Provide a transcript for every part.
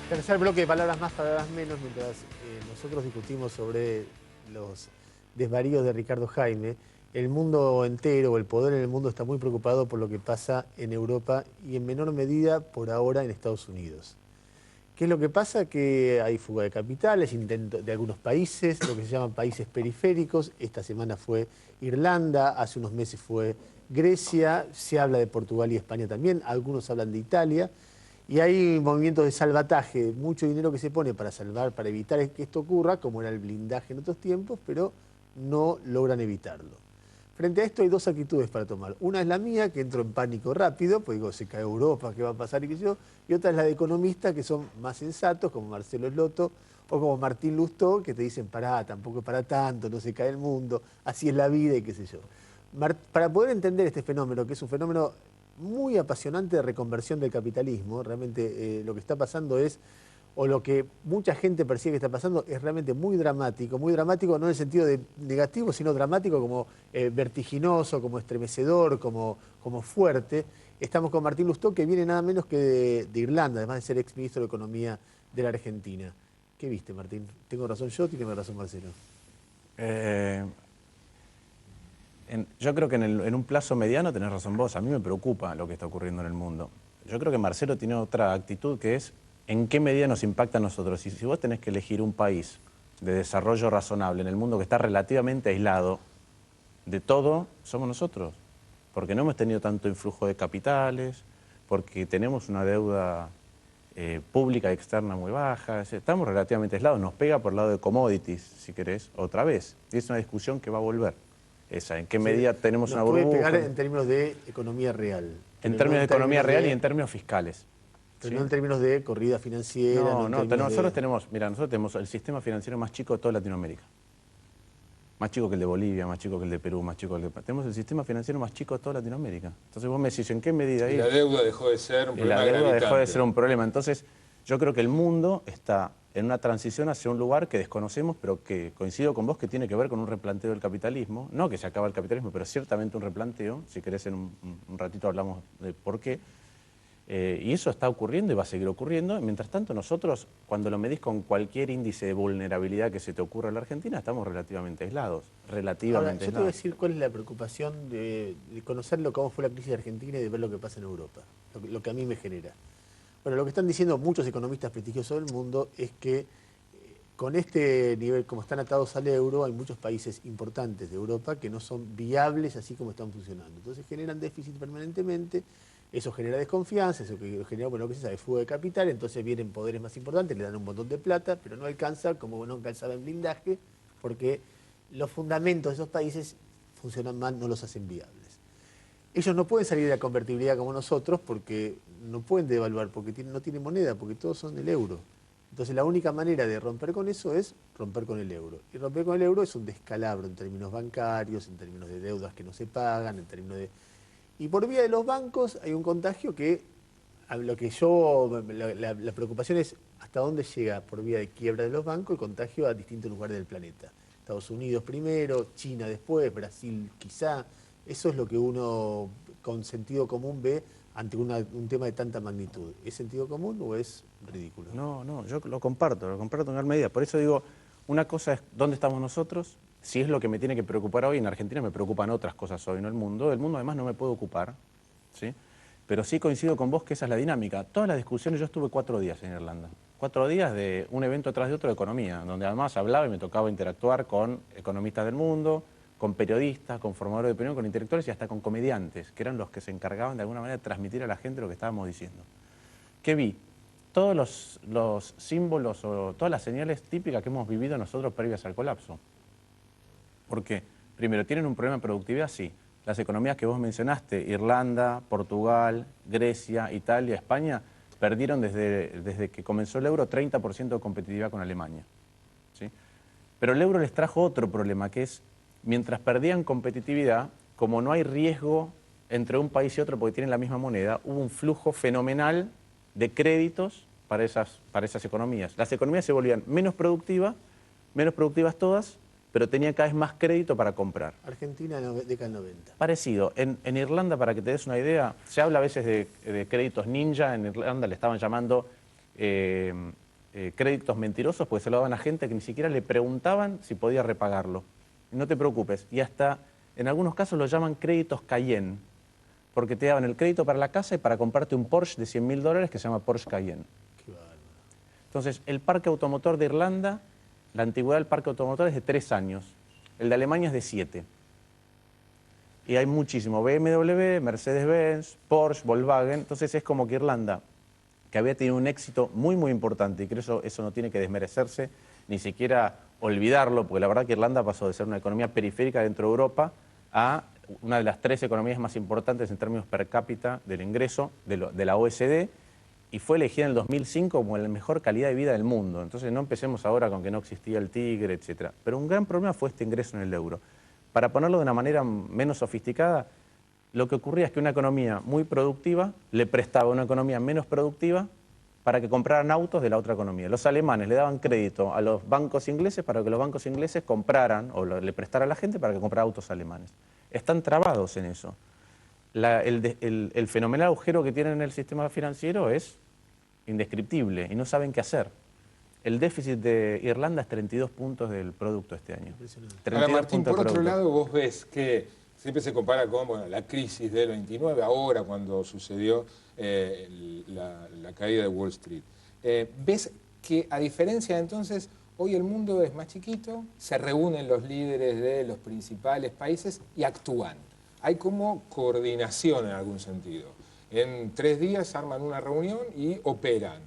Tercer bloque de Palabras Más, Palabras Menos, mientras nosotros discutimos sobre los desvaríos de Ricardo Jaime. El mundo entero, o el poder en el mundo, está muy preocupado por lo que pasa en Europa y en menor medida por ahora en Estados Unidos. ¿Qué es lo que pasa? Que hay fuga de capitales, intento de algunos países, lo que se llaman países periféricos. Esta semana fue Irlanda, hace unos meses fue Grecia, se habla de Portugal y España también, algunos hablan de Italia. Y hay movimientos de salvataje, mucho dinero que se pone para salvar, para evitar que esto ocurra, como era el blindaje en otros tiempos, pero no logran evitarlo. Frente a esto hay dos actitudes para tomar. Una es la mía, que entro en pánico rápido, pues digo, se cae Europa, ¿qué va a pasar? Y qué sé yo. Y otra es la de economistas, que son más sensatos, como Marcelo Slotto o como Martín Lustó, que te dicen, pará, tampoco es para tanto, no se cae el mundo, así es la vida y qué sé yo. Para poder entender este fenómeno, que es un fenómeno muy apasionante de reconversión del capitalismo, realmente lo que está pasando es, o lo que mucha gente percibe que está pasando, es realmente muy dramático no en el sentido de negativo, sino dramático como vertiginoso, como estremecedor, como fuerte. Estamos con Martín Lustó, que viene nada menos que de Irlanda, además de ser exministro de Economía de la Argentina. ¿Qué viste, Martín? ¿Tengo razón yo o tiene razón Marcelo? Yo creo que en un plazo mediano tenés razón vos. A mí me preocupa lo que está ocurriendo en el mundo. Yo creo que Marcelo tiene otra actitud que es en qué medida nos impacta a nosotros. Y si vos tenés que elegir un país de desarrollo razonable en el mundo que está relativamente aislado de todo, somos nosotros. Porque no hemos tenido tanto influjo de capitales, porque tenemos una deuda pública y externa muy baja. Estamos relativamente aislados. Nos pega por el lado de commodities, si querés, otra vez. Y es una discusión que va a volver. Esa, ¿en qué medida tenemos Nos una puede pegar burbuja? en términos de economía real, En pero no términos en de economía términos real y de, en términos fiscales. pero no ¿Sí? en términos de corrida financiera, no No, en no, términos nosotros de... tenemos, mira, nosotros tenemos el sistema financiero más chico de toda Latinoamérica. Más chico que el de Bolivia, más chico que el de Perú, más chico que el de... Tenemos el sistema financiero más chico de toda Latinoamérica. Entonces vos me decís, ¿en qué medida Y ahí? la deuda dejó de ser un Y la problema deuda dejó de gravitante. ser un problema. Entonces, yo creo que el mundo está en una transición hacia un lugar que desconocemos, pero que coincido con vos que tiene que ver con un replanteo del capitalismo. No que se acaba el capitalismo, pero ciertamente un replanteo. Si querés, en un ratito hablamos de por qué. Y eso está ocurriendo y va a seguir ocurriendo. Mientras tanto, nosotros, cuando lo medís con cualquier índice de vulnerabilidad que se te ocurra en la Argentina, estamos relativamente aislados. Ahora, Relativamente yo te voy a aislados. decir cuál es la preocupación de conocerlo, cómo fue la crisis de Argentina y de ver lo que pasa en Europa, lo que a mí me genera. Bueno, lo que están diciendo muchos economistas prestigiosos del mundo es que con este nivel, como están atados al euro, hay muchos países importantes de Europa que no son viables así como están funcionando. Entonces generan déficit permanentemente, eso genera desconfianza, eso que genera, bueno, lo que se sabe, fuga de capital, entonces vienen poderes más importantes, le dan un montón de plata, pero no alcanza, como no alcanzaba en blindaje, porque los fundamentos de esos países funcionan mal, no los hacen viables. Ellos no pueden salir de la convertibilidad como nosotros porque no pueden devaluar, porque no tienen moneda, porque todos son el euro. Entonces la única manera de romper con eso es romper con el euro. Y romper con el euro es un descalabro en términos bancarios, en términos de deudas que no se pagan, en términos de... Y por vía de los bancos hay un contagio que, a lo que yo, la preocupación es hasta dónde llega por vía de quiebra de los bancos el contagio a distintos lugares del planeta. Estados Unidos primero, China después, Brasil quizá. Eso es lo que uno con sentido común ve ante un tema de tanta magnitud. ¿Es sentido común o es ridículo? No, no, yo lo comparto en gran medida. Por eso digo, una cosa es dónde estamos nosotros, si es lo que me tiene que preocupar hoy. En Argentina me preocupan otras cosas hoy, no el mundo. El mundo además no me puede ocupar, ¿sí? Pero sí coincido con vos que esa es la dinámica. Todas las discusiones, yo estuve 4 días en Irlanda. 4 días de un evento tras de otro de economía, donde además hablaba y me tocaba interactuar con economistas del mundo, con periodistas, con formadores de opinión, con intelectuales y hasta con comediantes, que eran los que se encargaban de alguna manera de transmitir a la gente lo que estábamos diciendo. ¿Qué vi? Todos los símbolos o todas las señales típicas que hemos vivido nosotros previas al colapso. ¿Por qué? Primero, ¿tienen un problema de productividad? Sí. Las economías que vos mencionaste, Irlanda, Portugal, Grecia, Italia, España, perdieron desde que comenzó el euro 30% de competitividad con Alemania, ¿sí? Pero el euro les trajo otro problema, que es, mientras perdían competitividad, como no hay riesgo entre un país y otro porque tienen la misma moneda, hubo un flujo fenomenal de créditos para esas economías. Las economías se volvían menos productivas todas, pero tenían cada vez más crédito para comprar. Argentina, década del 90. Parecido. En Irlanda, para que te des una idea, se habla a veces de créditos ninja. En Irlanda le estaban llamando créditos mentirosos, porque se lo daban a gente que ni siquiera le preguntaban si podía repagarlo. No te preocupes. Y hasta, en algunos casos, lo llaman créditos Cayenne, porque te daban el crédito para la casa y para comprarte un Porsche de $100.000 que se llama Porsche Cayenne. Qué bárbaro. Entonces, el parque automotor de Irlanda, la antigüedad del parque automotor es de 3 años. El de Alemania es de 7. Y hay muchísimo. BMW, Mercedes-Benz, Porsche, Volkswagen. Entonces, es como que Irlanda, que había tenido un éxito muy, muy importante, y creo que eso no tiene que desmerecerse, ni siquiera olvidarlo, porque la verdad que Irlanda pasó de ser una economía periférica dentro de Europa a una de las 3 economías más importantes en términos per cápita del ingreso de la OECD, y fue elegida en el 2005 como la mejor calidad de vida del mundo. Entonces no empecemos ahora con que no existía el tigre, etc. Pero un gran problema fue este ingreso en el euro. Para ponerlo de una manera menos sofisticada, lo que ocurría es que una economía muy productiva le prestaba a una economía menos productiva para que compraran autos de la otra economía. Los alemanes le daban crédito a los bancos ingleses para que los bancos ingleses compraran o le prestaran a la gente para que comprara autos alemanes. Están trabados en eso. El fenomenal agujero que tienen en el sistema financiero es indescriptible y no saben qué hacer. El déficit de Irlanda es 32 puntos del producto este año. Ahora, Martín, por otro lado, vos ves que siempre se compara con la crisis del 29, ahora cuando sucedió la caída de Wall Street. ¿Ves que a diferencia de entonces, hoy el mundo es más chiquito, se reúnen los líderes de los principales países y actúan? Hay como coordinación en algún sentido. En 3 días arman una reunión y operan.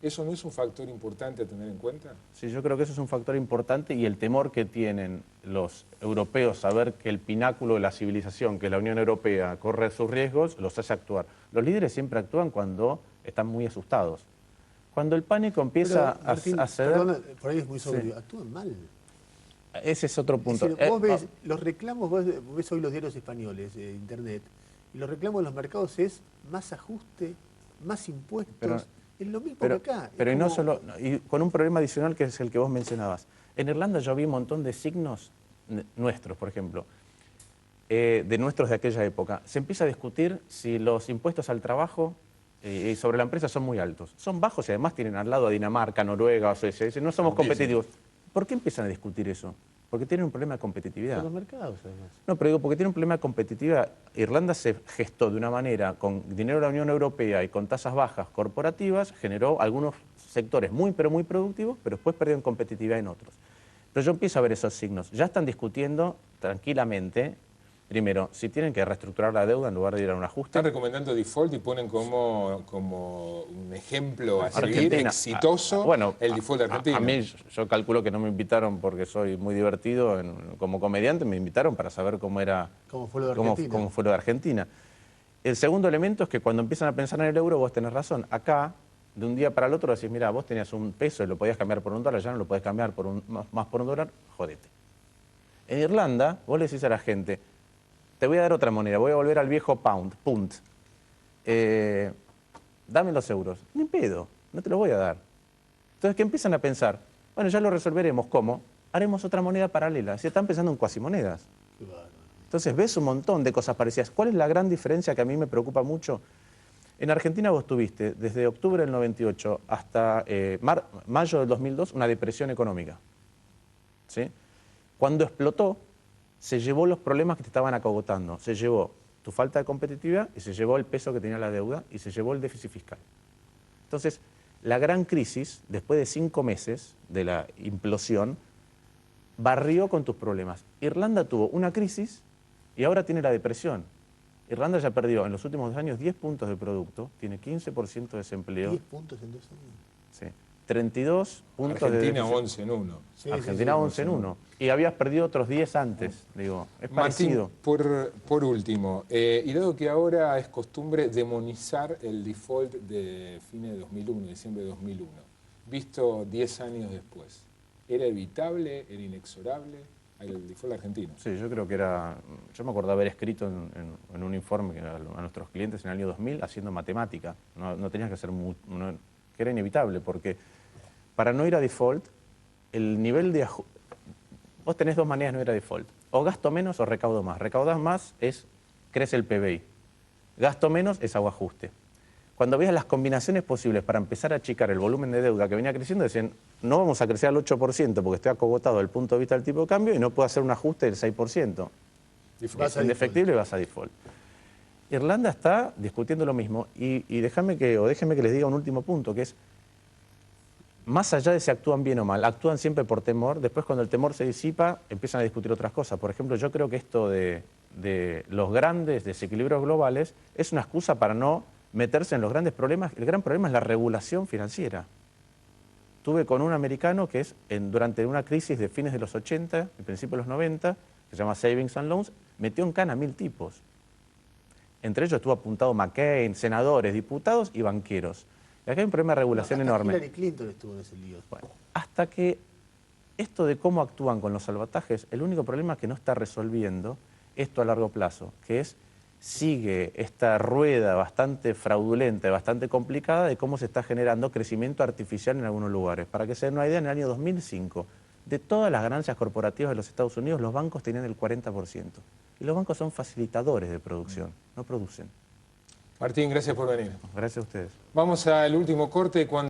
¿Eso no es un factor importante a tener en cuenta? Sí, yo creo que eso es un factor importante, y el temor que tienen los europeos a ver que el pináculo de la civilización, que es la Unión Europea, corre sus riesgos, los hace actuar. Los líderes siempre actúan cuando están muy asustados. Cuando el pánico empieza Martín, a ceder... Perdona, por ahí es muy sobrio. Sí. Actúan mal. Ese es otro punto. Es decir, vos ves los reclamos, vos ves hoy los diarios españoles, internet, y los reclamos en los mercados es más ajuste, más impuestos. Es lo mismo que acá. Pero y no solo, y con un problema adicional que es el que vos mencionabas. En Irlanda yo vi un montón de signos nuestros, por ejemplo, de nuestros de aquella época. Se empieza a discutir si los impuestos al trabajo y sobre la empresa son muy altos. Son bajos y además tienen al lado a Dinamarca, Noruega, Suecia. Dicen, no somos competitivos. ¿Por qué empiezan a discutir eso? Porque tienen un problema de competitividad. Por los mercados, además. No, pero digo, porque tiene un problema de competitividad. Irlanda se gestó de una manera, con dinero de la Unión Europea y con tasas bajas corporativas, generó algunos sectores muy, pero muy productivos, pero después perdieron competitividad en otros. Pero yo empiezo a ver esos signos. Ya están discutiendo tranquilamente, primero, si tienen que reestructurar la deuda en lugar de ir a un ajuste. Están recomendando default y ponen como un ejemplo a seguir Argentina, exitoso bueno, el default de Argentina. A mí, yo calculo que no me invitaron porque soy muy divertido como comediante, me invitaron para saber cómo era, ¿Cómo fue lo de Argentina? Cómo fue lo de Argentina. El segundo elemento es que cuando empiezan a pensar en el euro, vos tenés razón. Acá, de un día para el otro, decís, mira, vos tenías un peso y lo podías cambiar por un dólar, ya no lo podés cambiar por más por un dólar, jodete. En Irlanda, vos le decís a la gente, te voy a dar otra moneda, voy a volver al viejo punt. Dame los euros. Ni pedo, no te los voy a dar. Entonces, ¿qué empiezan a pensar? Bueno, ya lo resolveremos. ¿Cómo? Haremos otra moneda paralela. Si están pensando en cuasimonedas. Qué bárbaro. Entonces, ves un montón de cosas parecidas. ¿Cuál es la gran diferencia que a mí me preocupa mucho? En Argentina vos tuviste, desde octubre del 98 hasta mayo del 2002, una depresión económica. ¿Sí? Cuando explotó, se llevó los problemas que te estaban acogotando. Se llevó tu falta de competitividad y se llevó el peso que tenía la deuda y se llevó el déficit fiscal. Entonces, la gran crisis, después de 5 meses de la implosión, barrió con tus problemas. Irlanda tuvo una crisis y ahora tiene la depresión. Irlanda ya perdió en los últimos 2 años 10 puntos de producto, tiene 15% de desempleo. 10 puntos en 2 años. Sí. 32 puntos Argentina de 11 en 1. Sí, Argentina 11 en 1. Y habías perdido otros 10 antes. Digo, es parecido. Martín, por último, y dado que ahora es costumbre demonizar el default de fines de 2001, diciembre de 2001, visto 10 años después, ¿era evitable, era inexorable el default argentino? Sí, yo creo que era... Yo me acuerdo haber escrito en un informe a nuestros clientes en el año 2000 haciendo matemática. No tenías que hacer... que era inevitable, porque para no ir a default, el nivel de... Vos tenés 2 maneras de no ir a default. O gasto menos o recaudo más. Recaudar más crece el PBI. Gasto menos es hago ajuste. cuando veías las combinaciones posibles para empezar a achicar el volumen de deuda que venía creciendo, decían, no vamos a crecer al 8% porque estoy acogotado desde el punto de vista del tipo de cambio y no puedo hacer un ajuste del 6%. Es indefectible y vas a default. Irlanda está discutiendo lo mismo y déjenme que les diga un último punto, que es, más allá de si actúan bien o mal, actúan siempre por temor, después cuando el temor se disipa empiezan a discutir otras cosas. Por ejemplo, yo creo que esto de los grandes desequilibrios globales es una excusa para no meterse en los grandes problemas. El gran problema es la regulación financiera. Tuve con un americano que durante una crisis de fines de los 80 y principios de los 90, que se llama Savings and Loans, metió en cana a 1000 tipos. Entre ellos estuvo apuntado McCain, senadores, diputados y banqueros. Y acá hay un problema de regulación enorme. Hillary Clinton estuvo en ese lío. Bueno, hasta que esto de cómo actúan con los salvatajes, el único problema que no está resolviendo esto a largo plazo, que es sigue esta rueda bastante fraudulenta y bastante complicada de cómo se está generando crecimiento artificial en algunos lugares. Para que se den una idea, en el año 2005, de todas las ganancias corporativas de los Estados Unidos, los bancos tenían el 40%. Y los bancos son facilitadores de producción, no producen. Martín, gracias por venir. Gracias a ustedes. Vamos al último corte.